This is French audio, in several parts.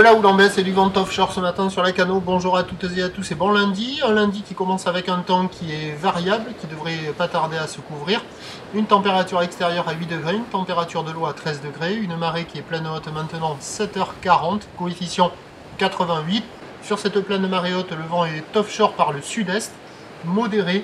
la houle en baisse et du vent offshore ce matin sur la Cano. Bonjour à toutes et à tous et bon lundi. Un lundi qui commence avec un temps qui est variable, qui devrait pas tarder à se couvrir. Une température extérieure à 8 degrés, une température de l'eau à 13 degrés, une marée qui est pleine haute maintenant 7h40, coefficient 88. Sur cette pleine marée haute, le vent est offshore par le sud-est, modéré.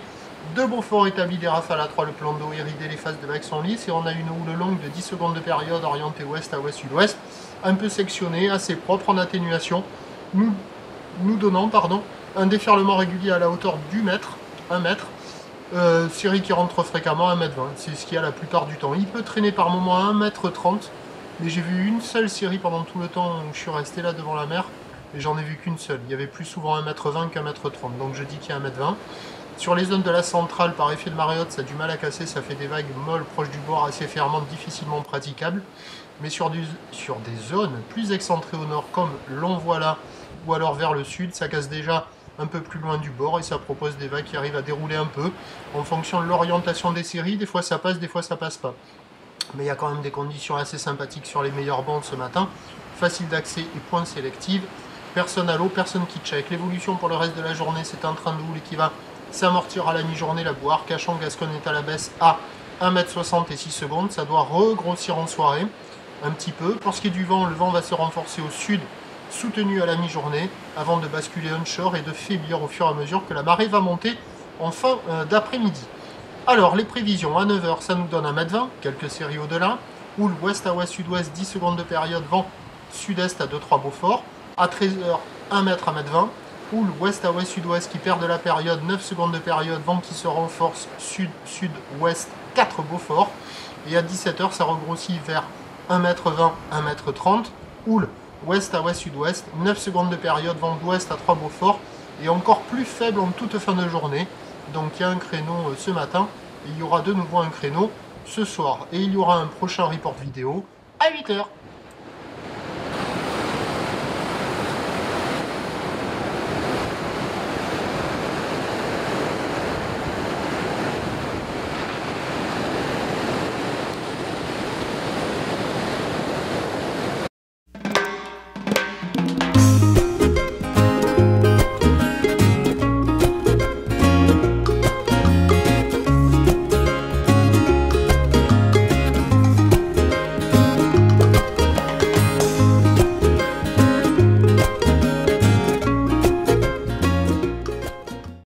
De Beaufort établit des rafales à 3, le plan d'eau iridé, les faces de vagues sont lisses et on a une houle longue de 10 secondes de période orientée ouest à ouest-sud-ouest, un peu sectionnée, assez propre en atténuation, nous donnant un déferlement régulier à la hauteur du mètre, 1 mètre, série qui rentre fréquemment à 1,20 m, c'est ce qu'il y a la plupart du temps. Il peut traîner par moment à 1,30 m, mais j'ai vu une seule série pendant tout le temps où je suis resté là devant la mer, et j'en ai vu qu'une seule. Il y avait plus souvent 1,20 m qu'1,30 m, donc je dis qu'il y a 1,20 m. Sur les zones de la centrale, par effet de marée haute, ça a du mal à casser, ça fait des vagues molles proches du bord, assez fermantes, difficilement praticables. Mais sur des zones plus excentrées au nord, comme l'on voit là, ou alors vers le sud, ça casse déjà un peu plus loin du bord et ça propose des vagues qui arrivent à dérouler un peu en fonction de l'orientation des séries. Des fois ça passe, des fois ça passe pas. Mais il y a quand même des conditions assez sympathiques sur les meilleures bandes ce matin. Facile d'accès et pointe sélective. Personne à l'eau, personne qui check. L'évolution pour le reste de la journée, c'est un train de houle qui va s'amortir à la mi-journée. La boire Cachan Gascogne est à la baisse à 1,60 m et 6 secondes. Ça doit regrossir en soirée un petit peu. Pour ce qui est du vent, le vent va se renforcer au sud, soutenu à la mi-journée, avant de basculer onshore et de faiblir au fur et à mesure que la marée va monter en fin d'après-midi. Alors, les prévisions, à 9 h, ça nous donne 1,20 m, quelques séries au-delà. Houle ouest à ouest-sud-ouest, 10 secondes de période, vent sud-est à 2-3 Beaufort. À 13 h, 1 m à 1,20 m. Houle ouest à ouest-sud-ouest qui perd de la période, 9 secondes de période, vent qui se renforce sud-sud-ouest, 4 Beaufort. Et à 17 h, ça regrossit vers 1,20 m, 1,30 m. Houle ouest à ouest-sud-ouest, 9 secondes de période, vent d'ouest à 3 Beaufort. Et encore plus faible en toute fin de journée. Donc il y a un créneau ce matin, et il y aura de nouveau un créneau ce soir. Et il y aura un prochain report vidéo à 8 h.